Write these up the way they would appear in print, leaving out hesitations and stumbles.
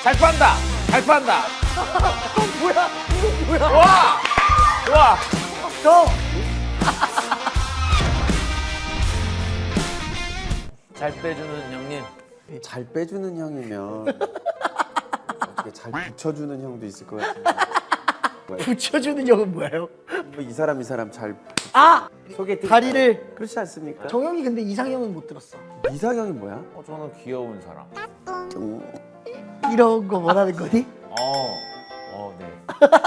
잘 판다. 잘 판다. 뭐야? 이거 뭐야? 와! 와! 형! 잘 빼주는 형님. 잘 빼주는 형이면 어떻게 잘 붙여주는 형도 있을 것 같은데. 붙여주는 형은 뭐예요? 뭐 이 사람 잘 아! 소개팅 다리를. 그렇지 않습니까? 정영이 근데 이상형은 못 들었어. 이상형이 뭐야? 저는 귀여운 사람. 이런 거 원하는 거니? 네.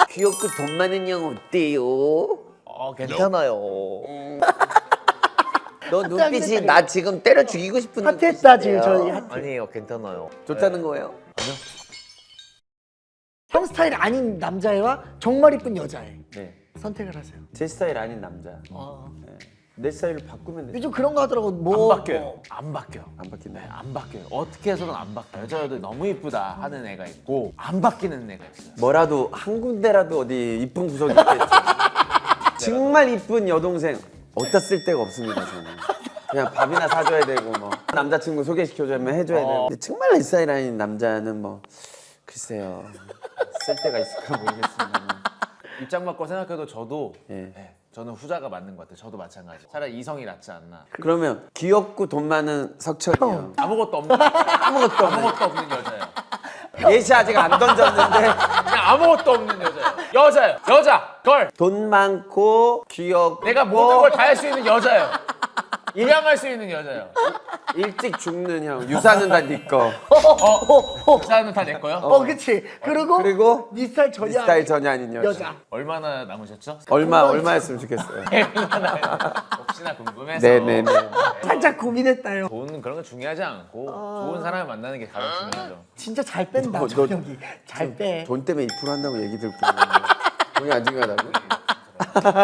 귀엽고 돈 많은 형 어때요? 괜찮아요. 너 눈빛이 나 지금 때려 죽이고 싶은 핫했다 지금 눈빛이에요. 저희 핫해. 아니에요, 괜찮아요. 좋다는 거예요? 형 스타일 아닌 남자애와 정말 이쁜 여자애 네. 선택을 하세요. 제 스타일 아닌 남자. 네. 내 스타일을 바꾸면 돼. 요즘 그런 거 하더라고. 안 뭐 바뀌어요. 안 바뀌어. 안 바뀐다. 네, 안 바뀌어요. 어떻게 해서든 안 바뀌어요. 여자애들 너무 이쁘다 하는 애가 있고 안 바뀌는 애가 있어요. 뭐라도 한 군데라도 어디 이쁜 구석이 있겠죠. 정말 이쁜 여동생 어디다 쓸 데가 없습니다 저는. 그냥 밥이나 사줘야 되고 뭐 남자친구 소개시켜주면 해줘야 되고 근데 정말 내 스타일 아닌 남자는 뭐 글쎄요 쓸 데가 있을까 모르겠습니다. 입장 바꿔 생각해도 저도 예. 네, 저는 후자가 맞는 것 같아요. 저도 마찬가지. 차라리 이성이 낫지 않나. 그러면 귀엽고 돈 많은 석철이 형. 아무것도 없는 아무것도 없는 여자예요. 예시 아직 안 던졌는데 그냥 아무것도 없는 여자예요. 여자예요. 여자. 걸. 돈 많고 귀엽고 내가 모든 걸 다 할 수 있는 여자예요. 입양할 수 있는 여자예요. 일찍 죽는 형 유산은 다 네 거. 여자는 다 내 거요? 그치. 그리고 그리고 네 스타일 네 전혀 스타일 전혀 아닌 여자. 여자. 얼마나 남으셨죠? 얼마였으면 좋겠어요. 혹시나 궁금해서. 네네네. 살짝 고민했다요. 돈 그런 거 중요하지 않고 좋은 사람을 만나는 게 가장 중요하죠. 진짜 잘 뺀다 너- 정영이. 잘 빼. 돈 때문에 2% 한다고 얘기 듣고 돈이 안 중요하다고?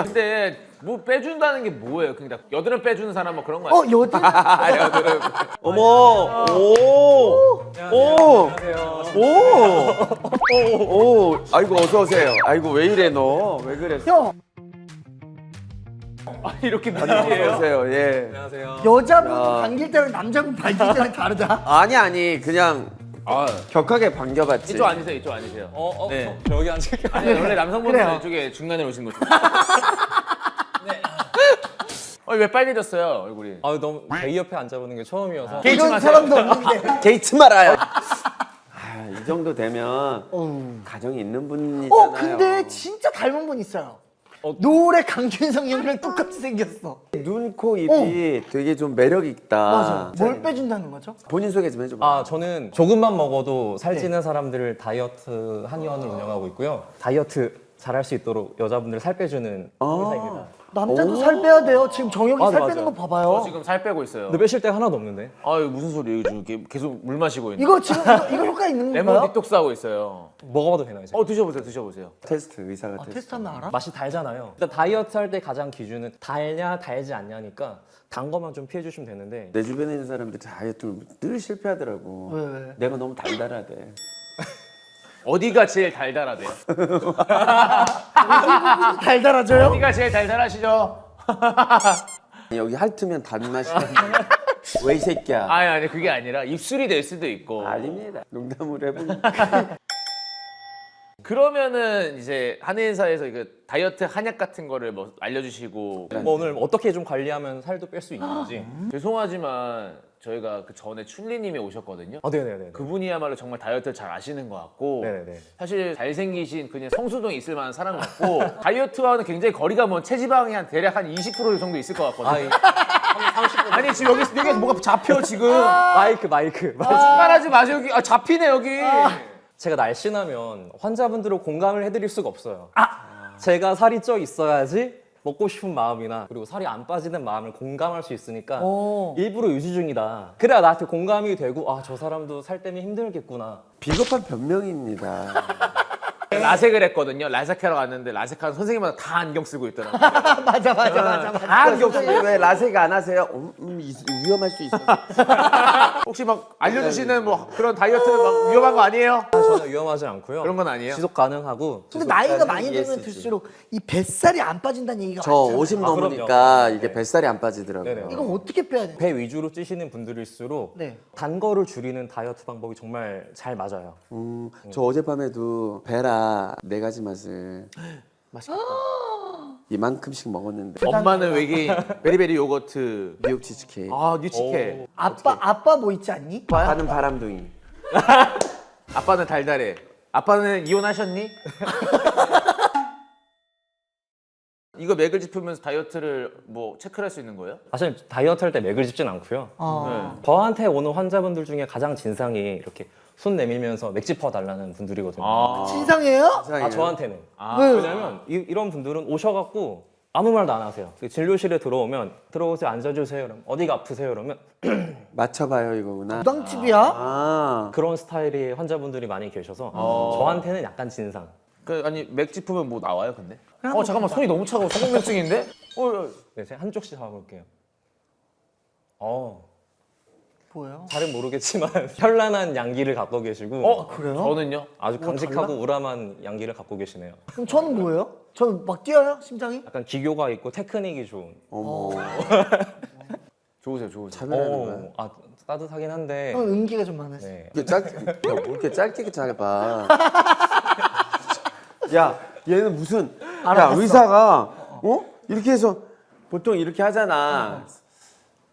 근데 뭐 빼준다는 게 뭐예요? 그냥 여드름 빼주는 사람 뭐 그런 거 아니에요? 여든. 어머, 오, 아이고 어서 오세요. 아이고 왜 이래 너? 왜 그랬어? 형 이렇게 어서 분위기예요? 오세요. 예. 여자분 야. 반길 때랑 남자분 반길 때랑 다르다. 아니 그냥 격하게 반겨봤지. 이쪽 아니세요? 이쪽 아니세요? 네. 저 여기 앉을게요. 아니 원래 남성분들 그래요. 이쪽에 중간에 오신 거죠. 네. 왜 빨개졌어요 얼굴이? 아 너무 대기 옆에 앉아보는 게 처음이어서. 게이츠 이런 마세요. 사람도 없는데. 게이츠 말아요. 이 정도 되면 가정이 있는 분이잖아요. 근데 진짜 닮은 분 있어요. 노래 강균성 형이랑 똑같이 생겼어. 눈, 코, 입이 되게 좀 매력 있다. 맞아. 뭘 빼준다는 거죠? 본인 소개 좀 해줘봐. 아 저는 조금만 먹어도 살찌는 사람들을 다이어트 한의원을 운영하고 있고요. 다이어트 잘할 수 있도록 여자분들 살 빼주는 의사입니다. 남자도 살 빼야 돼요. 지금 정영이 맞아, 살 맞아. 빼는 거 저 봐봐요. 지금 살 빼고 있어요. 근데 빼실 때가 하나도 없는데. 아유 무슨 소리예요? 지금 계속 물 마시고 있는. 이거 지금 이거 효과 있는 레몬 건가요? 디톡스 하고 있어요. 먹어봐도 되나요 이제? 드셔보세요, 드셔보세요. 테스트 의사가 테스트. 테스트하면 알아? 맛이 달잖아요. 일단 다이어트 할 때 가장 기준은 달냐 달지 않냐니까 단 것만 좀 피해 주시면 되는데 내 주변에 있는 사람들 다이어트 늘 실패하더라고. 왜? 내가 너무 달달하대. 어디가 제일 달달하대요? 달달하죠요? 어디가 제일 달달하시죠? 여기 핥으면 단맛이. 왜 이 새끼야? 아니 그게 아니라 입술이 될 수도 있고. 아닙니다. 농담으로 해보니. 그러면은 이제 한의사에서 이거 다이어트 한약 같은 거를 뭐 알려주시고 뭐 오늘 어떻게 좀 관리하면 살도 뺄 수 있는지. 죄송하지만 저희가 그 전에 춘리님이 오셨거든요. 아 네네네. 그분이야말로 정말 다이어트를 잘 아시는 것 같고 네네네. 사실 잘생기신 그냥 성수동에 있을 만한 사람 같고 다이어트와는 굉장히 거리가 먼 체지방이 한 대략 한 20% 정도 있을 것 같거든요. 아니 지금 여기 뭐가 잡혀 지금. 마이크. 말하지 마세요 여기. 잡히네 여기. 제가 날씬하면 환자분들을 공감을 해드릴 수가 없어요. 제가 살이 쪄 있어야지 먹고 싶은 마음이나 그리고 살이 안 빠지는 마음을 공감할 수 있으니까 일부러 유지 중이다. 그래야 나한테 공감이 되고 아 저 사람도 살 때문에 힘들겠구나. 비겁한 변명입니다. 라섹을 했거든요. 라섹하러 갔는데 라섹하는 선생님마다 다 안경 쓰고 있더라고요. 맞아. 다 안경 쓰고 왜 라섹 안 하세요? 위험할 수 있어. 혹시 막 알려주시는 뭐 그런 다이어트 막 위험한 거 아니에요? 전혀 위험하지 않고요. 그런 건 아니에요? 지속 가능하고. 근데 나이가 많이 들면 이해했지. 들수록 이 뱃살이 안 빠진다는 얘기가 저 많잖아요. 50 그럼요. 넘으니까 이게 네. 뱃살이 안 빠지더라고요. 네네. 이거 어떻게 빼야 돼? 배 위주로 찌시는 분들일수록 네. 단 거를 줄이는 다이어트 방법이 정말 잘 맞아요. 저 어젯밤에도 베라 4가지 맛을 맛있겠다. 이만큼씩 먹었는데 엄마는 외계인 베리베리 요거트. 뉴욕 치즈케이크. 아 뉴치케. 아빠 뭐 있지 않니? 아빠는 바람둥이. 아빠는 달달해. 아빠는 이혼하셨니? 이거 맥을 짚으면서 다이어트를 뭐 체크를 할 수 있는 거예요? 사실 다이어트 할 때 맥을 짚진 않고요. 네. 저한테 오는 환자분들 중에 가장 진상이 이렇게 손 내밀면서 맥 짚어달라는 분들이거든요. 진상이에요? 아, 저한테는. 왜? 왜냐면 이런 분들은 오셔갖고 아무 말도 안 하세요. 진료실에 들어오면 들어오세요, 앉아주세요. 그러면 어디가 아프세요? 그러면 맞춰봐요 이거구나. 무당집이야? 아 그런 스타일의 환자분들이 많이 계셔서 저한테는 약간 진상. 그 아니 맥 짚으면 뭐 나와요 근데? 잠깐만 손이 너무 차가워. 소금맥증인데? 네, 제가 한쪽씩 잡아볼게요. 뭐예요? 잘은 모르겠지만 현란한 양기를 갖고 계시고 그래요? 저는요? 아주 강직하고 우람한 양기를 갖고 계시네요. 그럼 저는 뭐예요? 저는 막 뛰어요? 심장이? 약간 기교가 있고 테크닉이 좋은. 어머 좋으세요. 참여하는 거야. 아, 따뜻하긴 한데. 저는 은기가 좀 많았어. 네. 이렇게 뭐 이렇게 짧게 잘 봐. 야 얘는 무슨 야 알았어. 의사가 이렇게 해서 보통 이렇게 하잖아.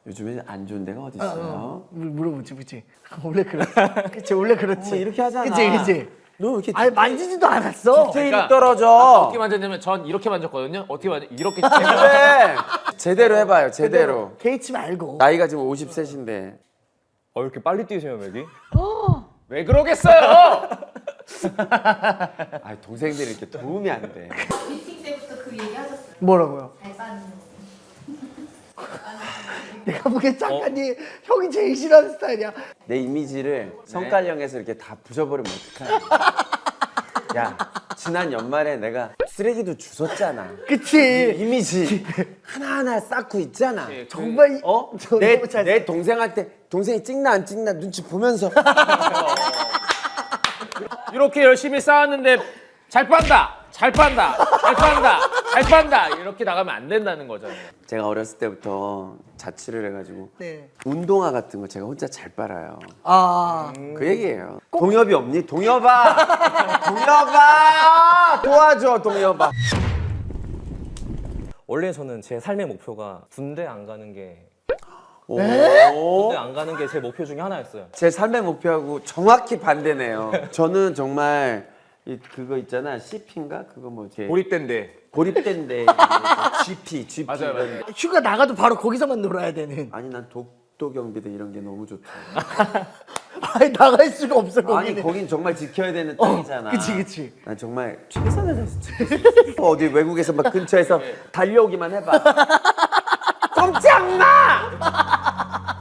요즘에 안 좋은 데가 어디 있어요? 물어보지, 그치? 원래 그치, 원래 그렇지. 뭐 이렇게 하잖아. 그치. 너 이렇게 아니, 만지지도 않았어. 디테일이 그러니까 떨어져. 어떻게 만졌냐면 전 이렇게 만졌거든요. 어떻게 만졌? 이렇게 그래. 제대로 해봐요. 제대로. 개의치 말고. 나이가 지금 50세신데. 이렇게 빨리 뛰세요, 맥이? 왜 그러겠어요? 아 동생들이 이렇게 도움이 안 돼. 미팅 때부터 그 얘기 하셨어요. 뭐라고요? 잘 빠지는 거. 내가 보기엔 작가님 형이 제일 싫어하는 스타일이야. 내 이미지를 성깔령에서 이렇게 다 부셔버리면 어떡하냐. 야 지난 연말에 내가 쓰레기도 주웠잖아. 그치? 이미지 하나하나 쌓고 있잖아. 정말 저 내, 너무 잘. 내 동생한테 동생이 찍나 안 찍나 눈치 보면서 이렇게 열심히 쌓았는데 잘 빤다. 이렇게 나가면 안 된다는 거잖아요. 제가 어렸을 때부터 자취를 해가지고 네. 운동화 같은 거 제가 혼자 잘 빨아요. 아, 그 얘기예요. 동엽이 없니? 동엽아! 도와줘 동엽아. 원래 저는 제 삶의 목표가 군대 안 가는 게 오. 군대 안 가는 게 제 목표 중에 하나였어요. 제 삶의 목표하고 정확히 반대네요. 저는 정말 그거 있잖아 CP인가 그거 뭐지 고립된데. 고립된데 GP 맞아요. 휴가 나가도 바로 거기서만 놀아야 되는. 아니 난 독도 경비대 이런 게 너무 좋다. 아니, 나갈 수가 없어, 거기는. 아니 거긴 정말 지켜야 되는 땅이잖아. 그치. 난 정말 최선을 다해서 어디 외국에서 막 근처에서 달려오기만 해봐. 꼼짝 마!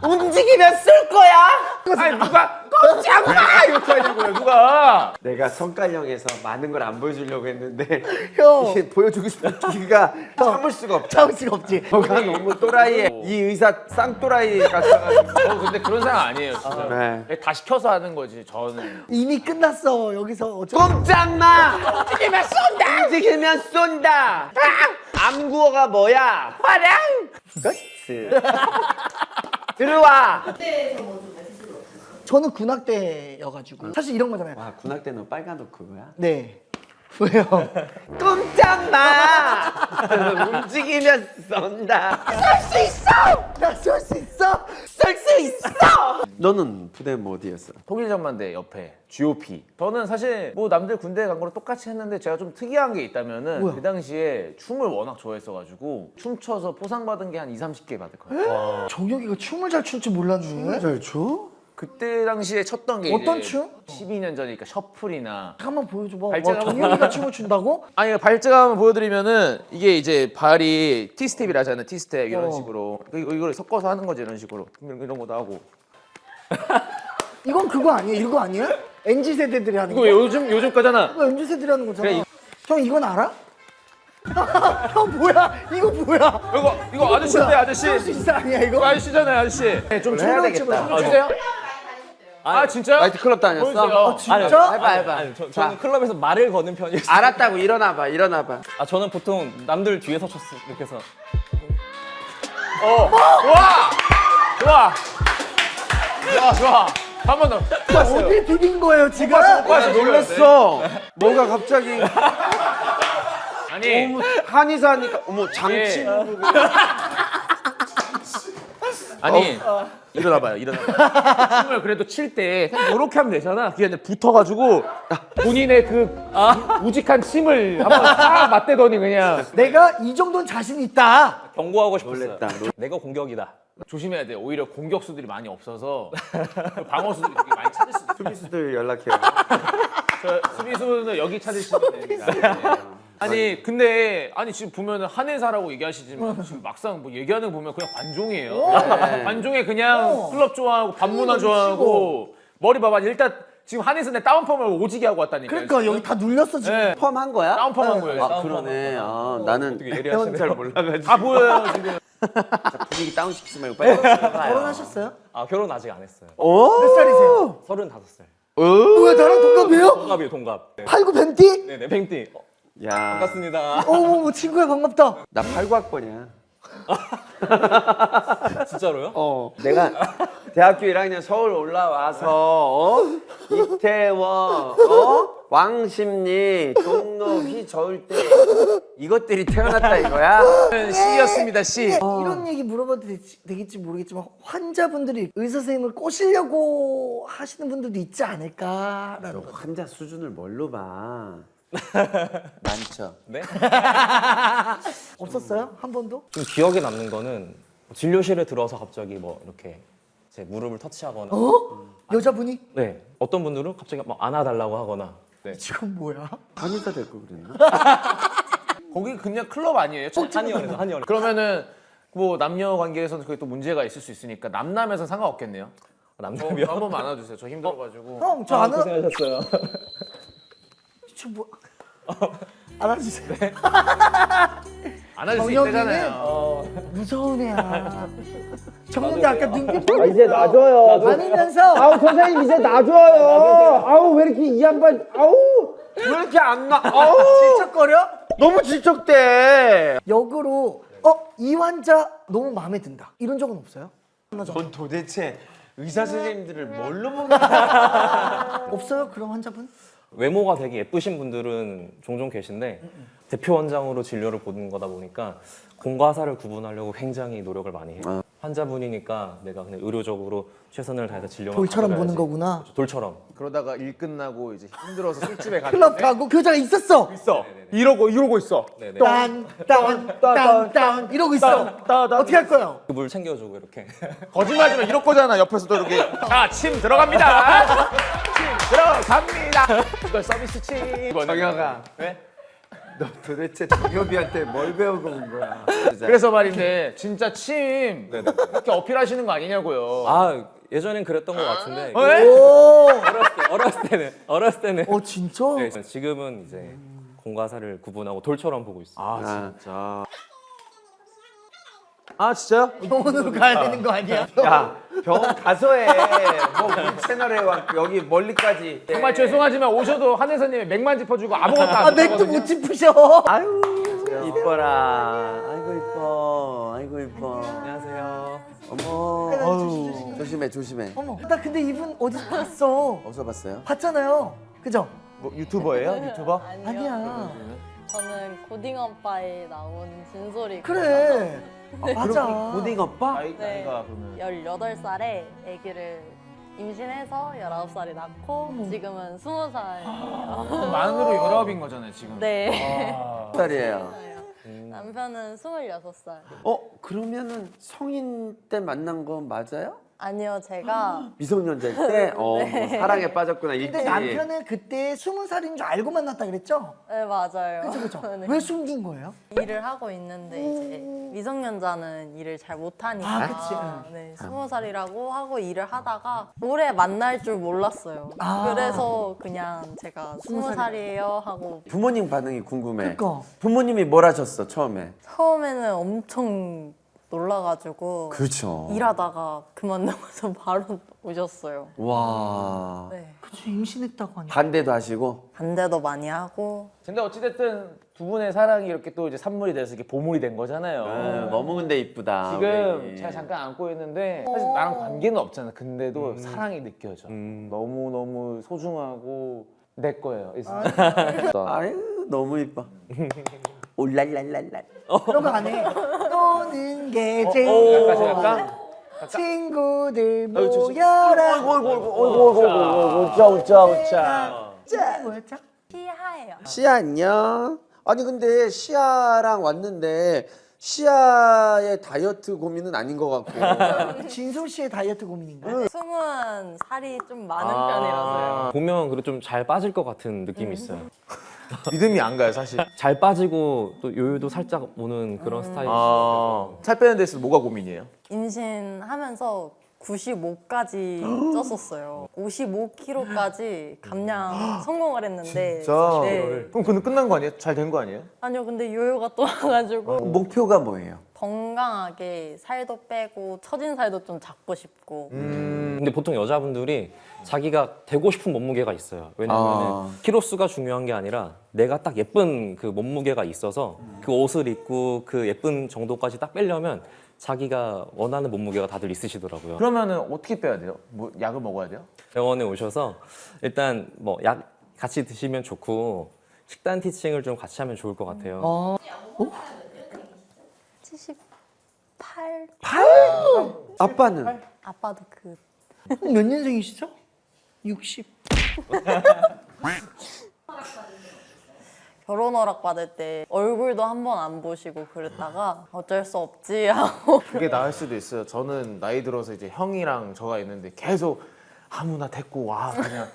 움직이면 쏠 거야. 아니 누가 꼼짝 마! 이렇게 하냐고요. 누가? 내가 성깔령에서 많은 걸 안 보여주려고 했는데 형. 이게 보여주고 싶은 기가 참을 수가 없다. 참을 수가 없지. 너가 너무 또라이에 이 의사 쌍또라이 같아가지고. 근데 그런 상황 아니에요. 진짜. 네. 다 시켜서 하는 거지. 저는. 이미 끝났어, 여기서. 꼼짝 마! 움직이면 쏜다! 움직이면 쏜다! 암구어가 뭐야? 화량! 그렇지. 들어와! 그때에서 뭐좀 스스로 없으세요? 저는 군악대여가지고. 사실 이런 거잖아요. 와 군악 때는 빨간 옷 그거야? 네. 왜요? 꼼짝 마! 움직이면 쏜다. 나 쏠 수 있어? 쏠 수 있어! 너는 부대 뭐 어디였어? 통일전만대 옆에 GOP. 저는 사실 뭐 남들 군대 간 거랑 똑같이 했는데 제가 좀 특이한 게 있다면은 뭐야? 그 당시에 춤을 워낙 좋아했어가지고 춤춰서 포상 받은 게 한 2~30개 받을 거예요. 정혁이가 춤을 잘 출 줄 몰랐네. 잘 춰? 그때 당시에 췄던 게 어떤 이제 춤? 12년 전이니까 셔플이나 잠깐만 보여줘봐. 발자국. 와, 정혁이가 춤을 춘다고? 아니 발제가 한번 보여드리면은 이게 이제 발이 T스텝이라 하잖아요. T스텝 이런 식으로 이걸 섞어서 하는 거지 이런 식으로 이런 것도 하고. 이건 그거 아니에요? 이거 아니에요? MZ 세대들이 하는 이거 거. 요즘 거잖아. 이거 MZ 세대들이 하는 거잖아. 그래, 형 이건 알아? 형 뭐야? 이거 뭐야? 이거 아저씨인데 아저씨. 쏠수 있어 아니야 이거? 이거 아저씨잖아요 아저씨. 네, 좀 해야 춤을 되겠다. 좀 주세요. 아 진짜? 나이트클럽 다녔어? 보여주세요. 진짜? 해봐. 저는 클럽에서 말을 거는 편이었어요. 알았다고 일어나봐. 아 저는 보통 남들 뒤에서 쳤어요. 이렇게 해서. 좋아. 한 번 더. 어디 비빈 거예요 지금? 놀랬어. 뭐가 갑자기 아니 한의사 하니까 어머 장치. 아니 일어나봐요. 춤을 그래도 칠 때 이렇게 하면 되잖아. 그게 아니라 붙어가지고 본인의 그 우직한 침을 한번 딱 맞대더니 그냥 내가 이 정도는 자신 있다. 경고하고 싶었어요. 놀랬다. 내가 공격이다. 조심해야 돼. 오히려 공격수들이 많이 없어서 그 방어수들이 되게 많이 찾을 수도 있어. 수비수들 연락해요. 저 수비수는 여기 찾으시면 됩니다. 네. 아니 근데 지금 보면은 한해사라고 얘기하시지만 지금 막상 뭐 얘기하는 거 보면 그냥 관종이에요. 관종에 그냥 클럽 좋아하고 밤문화 좋아하고 머리 봐봐. 일단 지금 한해사 내 다운펌을 오지게 하고 왔다니까. 그러니까 여기 다 눌렸어 지금. 네. 펌 한 거야? 다운펌한 거예요. 아 그러네. 아 나는 예리하시네요. 잘 몰라가지고. 다 보여요 지금. 자, 분위기 다운 시키지 말고 빨리. 결혼하셨어요? 아 결혼 아직 안 했어요. 몇 살이세요? 35살. 뭐야 나랑 동갑이에요? 동갑이에요 동갑. 네. 89 벤티? 네네 팽띠. 야, 반갑습니다. 어머 친구야 반갑다. 나 89학번이야. 진짜로요? 내가 대학교 1학년 서울 올라와서 이태원, 왕십리, 종로, 휘저을대 이것들이 태어났다 이거야? C였습니다 C. 이런 얘기 물어봐도 되겠지 모르겠지만 환자분들이 의사 선생님을 꼬시려고 하시는 분들도 있지 않을까라는 거. 환자 수준을 뭘로 봐? 많죠. 네? 없었어요? 한 번도? 좀 기억에 남는 거는 진료실에 들어서 갑자기 뭐 이렇게 제 무릎을 터치하거나 여자분이? 네 어떤 분들은 갑자기 막 안아달라고 하거나 네. 지금 뭐야? 한의사 될 걸 그랬나? 거기 그냥 클럽 아니에요? 한의원에서 그러면은 뭐 남녀 관계에서는 그게 또 문제가 있을 수 있으니까 남남에서는 상관없겠네요. 남자면 한 번만 안아주세요. 저 힘들어가지고. 형 저 안아 고생하셨어요. 저 뭐 안아주세요. 안아줄 수 정혁이는 있대잖아요. 무서운 애야. 정혁이 아까 눈빛 이제 놔줘요. 아니면서 아우 선생님 이제 놔줘요. 아우 왜 이렇게 이 양반 아우 왜 이렇게 안 나? 아우 질척거려? 너무 질척대. 역으로 이 환자 너무 마음에 든다. 이런 적은 없어요? 전 도대체 의사 선생님들을 뭘로 보는 없어요? 그런 환자분? 외모가 되게 예쁘신 분들은 종종 계신데 대표 원장으로 진료를 보는 거다 보니까 공과 사를 구분하려고 굉장히 노력을 많이 해요. 환자분이니까 내가 그냥 의료적으로 최선을 다해서 진료를 돌처럼 받아야지. 보는 거구나. 돌처럼. 그러다가 일 끝나고 이제 힘들어서 술집에 클럽 갔는데 가고 그 여자가 있었어. 있어. 이러고 있어. 네네. 딴 이러고 있어. 어떻게 할 거예요? 그 물 챙겨주고 이렇게. 거짓말하지만 이럴 거잖아. 옆에서도 이렇게. 자, 침 들어갑니다. 침 들어갑니다. 이걸 서비스 침. 정혁아. 네? 너 도대체 정혁이한테 뭘 배우고 온 거야? 그래서 말인데 진짜 침 이렇게 어필하시는 거 아니냐고요. 아 예전엔 그랬던 것 같은데 네? 오. 어렸을 때는 진짜? 네, 지금은 이제 공과 사를 구분하고 돌처럼 보고 있어요. 아 진짜. 아 진짜요? 병원으로 가야 되는 거 아니야? 야 병원 가서 해. 뭐 우리 채널에 와 여기 멀리까지. 정말 죄송하지만 오셔도 한혜선님이 맥만 짚어주고 아무것도 안 아 맥도 하거든요. 못 짚으셔. 아유 이뻐라. 아이고 이뻐. 아이고 이뻐. 안녕하세요. 어머. 조심해. 어머, 나 근데 이분 어디서 봤어? 어디서 봤어요? 봤잖아요. 그죠? 뭐 유튜버예요? 유튜버? 아니야. 저는 고딩 오빠에 나온 진솔이. 그래. 맞아. 고딩 오빠? 네. 나이가 그러면 18살에 아기를 임신해서 19살에 낳고 지금은 20살이에요. 만으로 19인 거잖아요 지금. 네. 몇 살이에요? 남편은 26살. 그러면은 성인 때 만난 거 맞아요? 아니요, 제가 미성년자일 때? 뭐 사랑에 빠졌구나 일찍. 근데 남편은 그때 20살인 줄 알고 만났다 그랬죠? 네, 맞아요. 그죠? 네. 왜 숨긴 거예요? 일을 하고 있는데 이제 미성년자는 일을 잘 못하니까 아, 그치. 네, 20살이라고 하고 일을 하다가 올해 만날 줄 몰랐어요. 아. 그래서 그냥 제가 20살이에요 하고 부모님 반응이 궁금해. 그러니까. 부모님이 뭘 하셨어 처음에? 처음에는 엄청 놀라가지고 그렇죠. 일하다가 그만두고서 바로 오셨어요. 와. 네. 그치 임신했다고 하니까. 반대도 하시고. 반대도 많이 하고 근데 어찌됐든 두 분의 사랑이 이렇게 또 이제 산물이 돼서 이렇게 보물이 된 거잖아요. 너무 근데 이쁘다. 지금 우리. 제가 잠깐 안고 있는데 사실 나랑 관계는 없잖아. 근데도 사랑이 느껴져. 너무 너무 소중하고 내 거예요. 아유 너무 이뻐. 올랄랄랄랄. 그런 거 안 해. 노는 게 제일 약간 좋아. 약간 친구들 모여라. 자. 뭐였죠? 시하예요. 시아 안녕. 아니 근데 시아랑 왔는데 시아의 다이어트 고민은 아닌 것 같고. 진솔 씨의 다이어트 고민인가요? 숨은 살이 좀 많은 편이라서요. 보면 그래도 좀 잘 빠질 것 같은 느낌이 있어요. 믿음이 안 가요, 사실. 잘 빠지고 또 요요도 살짝 오는 그런 스타일이에요. 살 빼는 데서 뭐가 고민이에요? 임신하면서 95까지 쪘었어요. 55kg까지 감량 성공을 했는데. 네. 그럼 그는 끝난 거 아니에요? 잘 된 거 아니에요? 아니요, 근데 요요가 또 와가지고 목표가 뭐예요? 건강하게 살도 빼고 처진 살도 좀 잡고 싶고. 근데 보통 여자분들이 자기가 되고 싶은 몸무게가 있어요. 왜냐면 키로 수가 중요한 게 아니라 내가 딱 예쁜 그 몸무게가 있어서 그 옷을 입고 그 예쁜 정도까지 딱 빼려면 자기가 원하는 몸무게가 다들 있으시더라고요. 그러면은 어떻게 빼야 돼요? 뭐 약을 먹어야 돼요? 병원에 오셔서 일단 뭐 약 같이 드시면 좋고 식단 티칭을 좀 같이 하면 좋을 것 같아요. 78? 아빠는? 아빠도 그 몇 년생이시죠? 60. 결혼 허락 받을 때 얼굴도 한 번 안 보시고 그랬다가 어쩔 수 없지 하고. 그게 나을 수도 있어요. 저는 나이 들어서 이제 형이랑 저가 있는데 계속 아무나 데리고 와 그냥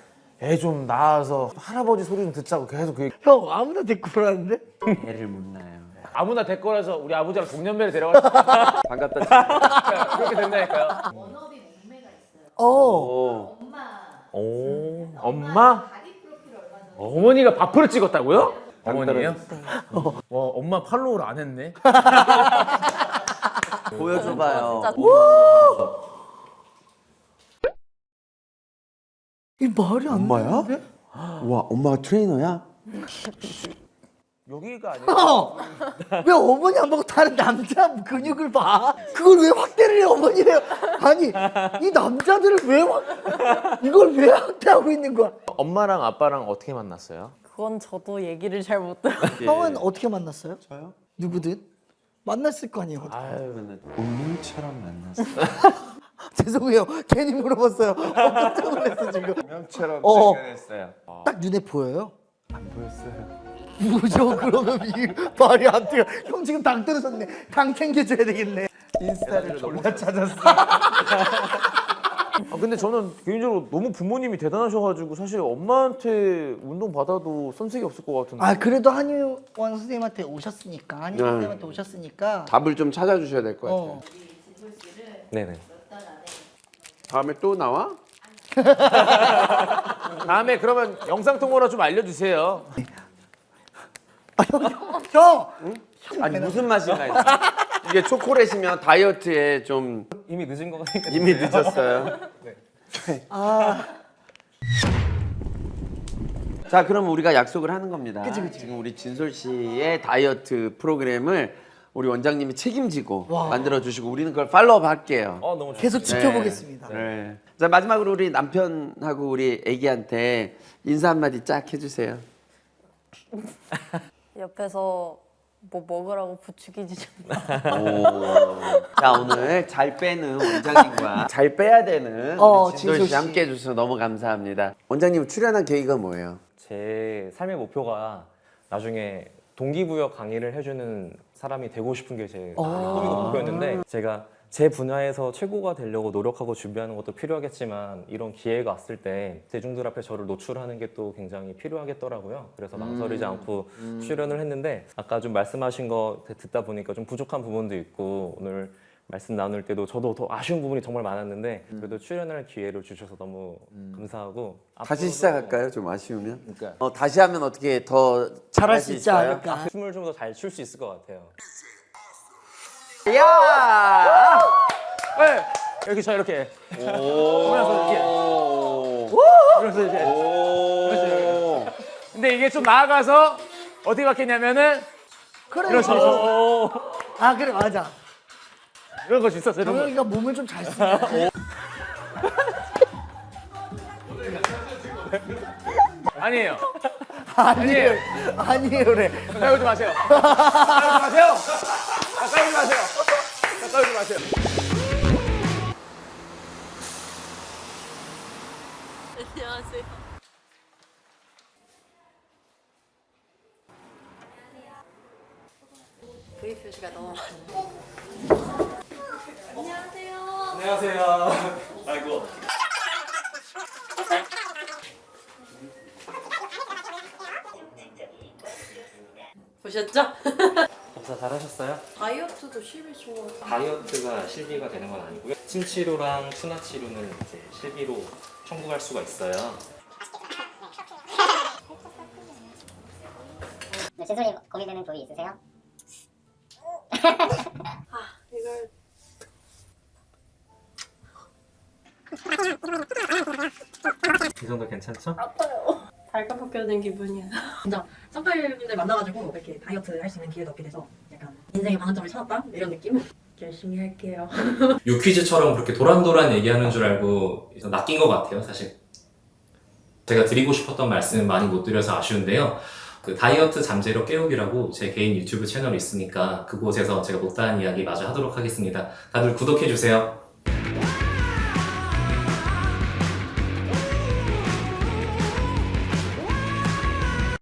애 좀 낳아서 할아버지 소리 좀 듣자고 계속 그 얘기. 형 아무나 데리고 오라는데? 애를 못 낳아요. 아무나 데리고라서 우리 아버지랑 동년배를 데려갈 수 반갑다. 그렇게 된다니까요. 워너비 몸매가 있어요. 오. 엄마 오. 엄마? 다리 프로필 얼마 전에 어머니가 밥풀을 찍었다고요? 어머니예요? 네. 와 엄마 팔로우를 안 했네. 보여줘봐요. 진짜 이 말이 안 엄마야? 되는데? 와 엄마가 트레이너야? 여기가 아니에요. 왜 어머니 안 보고 다른 남자 근육을 봐? 그걸 왜 확대를 해 어머니래요? 아니 이 남자들을 이걸 왜 확대하고 있는 거야? 엄마랑 아빠랑 어떻게 만났어요? 그건 저도 얘기를 잘 못 들어요. 형은 어떻게 만났어요? 저요? 누구든? 만났을 거 아니에요. 아유 운명처럼 만났어. 죄송해요. 괜히 물어봤어요. 깜짝 놀랐어 지금. 운명처럼 어. 발견했어요. 딱 눈에 보여요? 안 보였어요. 뭐죠? 그러면 이 말이 안 돼요. 형 지금 당 떨어졌네. 당 챙겨줘야 되겠네. 인스타를 졸라 찾았어. 근데 저는 개인적으로 너무 부모님이 대단하셔가지고 사실 엄마한테 운동 받아도 손색이 없을 것 같은데. 아 그래도 한유원 선생님한테 오셨으니까 한유 선생님한테 오셨으니까 답을 좀 찾아주셔야 될 것 같아요. 어. 네네. 다음에 또 나와? 다음에 그러면 영상 통화로 좀 알려주세요. 형! 아니 무슨 맛인가요? 이게 초콜릿이면 다이어트에 좀 이미 늦은 거 같으니까. 이미 늦었어요. 자, 그럼 우리가 약속을 하는 겁니다. 지금 우리 진솔 씨의 다이어트 프로그램을 우리 원장님이 책임지고 만들어 주시고 우리는 그걸 팔로우업 할게요. 너무 좋아요. 계속 지켜보겠습니다. 네. 자, 마지막으로 우리 남편하고 우리 애기한테 인사 한마디 쫙 해주세요. 옆에서 뭐 먹으라고 부추기지 좀. 자, 오늘 잘 빼는 원장님과 잘 빼야 되는 우리 진솔 진솔 씨 씨. 함께 해주셔서 너무 감사합니다. 원장님 출연한 계기가 뭐예요? 제 삶의 목표가 나중에 동기부여 강의를 해주는 사람이 되고 싶은 게 제 꿈이고 목표였는데 제가 제 분야에서 최고가 되려고 노력하고 준비하는 것도 필요하겠지만 이런 기회가 왔을 때 대중들 앞에 저를 노출하는 게 또 굉장히 필요하겠더라고요. 그래서 망설이지 않고 출연을 했는데 아까 좀 말씀하신 거 듣다 보니까 좀 부족한 부분도 있고 오늘 말씀 나눌 때도 저도 더 아쉬운 부분이 정말 많았는데 그래도 출연할 기회를 주셔서 너무 감사하고 다시 앞으로도 시작할까요? 좀 아쉬우면? 그러니까. 다시 하면 어떻게 더 잘할 수 있지 있을까요? 않을까? 춤을 좀 더 잘 출 수 있을 것 같아요. 야! 네. 이렇게 저 이렇게 보면서 이렇게 그래서 이제 오. 근데 이게 좀 나아가서 어떻게 바뀌냐면은 그래. 이런 거 아 그래 맞아. 이런 거 있었어 이런 거. 동혁이가 몸을 좀 잘 쓰네. 아니에요. 아니에요. 아니에요래. 싸우지 마세요. 싸우지 마세요. 싸우지 마세요. 싸우지 마세요. 안녕하세요. V 표시가 너무 많네. 안녕하세요. 안녕하세요. 아이고. 보셨죠? 검사 잘하셨어요? 다이어트도 실비죠. 다이어트가 실비가 되는 건 아니고요. 침 치료랑 투나 치료는 이제 실비로 청구할 수가 있어요. 네, 진솔이 고민되는 부위 있으세요? 이걸 이 정도 괜찮죠? 발가벗 껴진 기분이야. 진짜 선팔분들 만나가지고 이렇게 다이어트 할 수 있는 기회도 얻게 돼서 약간 인생의 방점을 찾았다 이런 느낌? 열심히 할게요. 유퀴즈처럼 그렇게 도란도란 얘기하는 줄 알고 낚인 것 같아요, 사실. 제가 드리고 싶었던 말씀 많이 못 드려서 아쉬운데요. 그 다이어트 잠재력 깨우기라고 제 개인 유튜브 채널이 있으니까 그곳에서 제가 못다한 이야기 마저 하도록 하겠습니다. 다들 구독해주세요.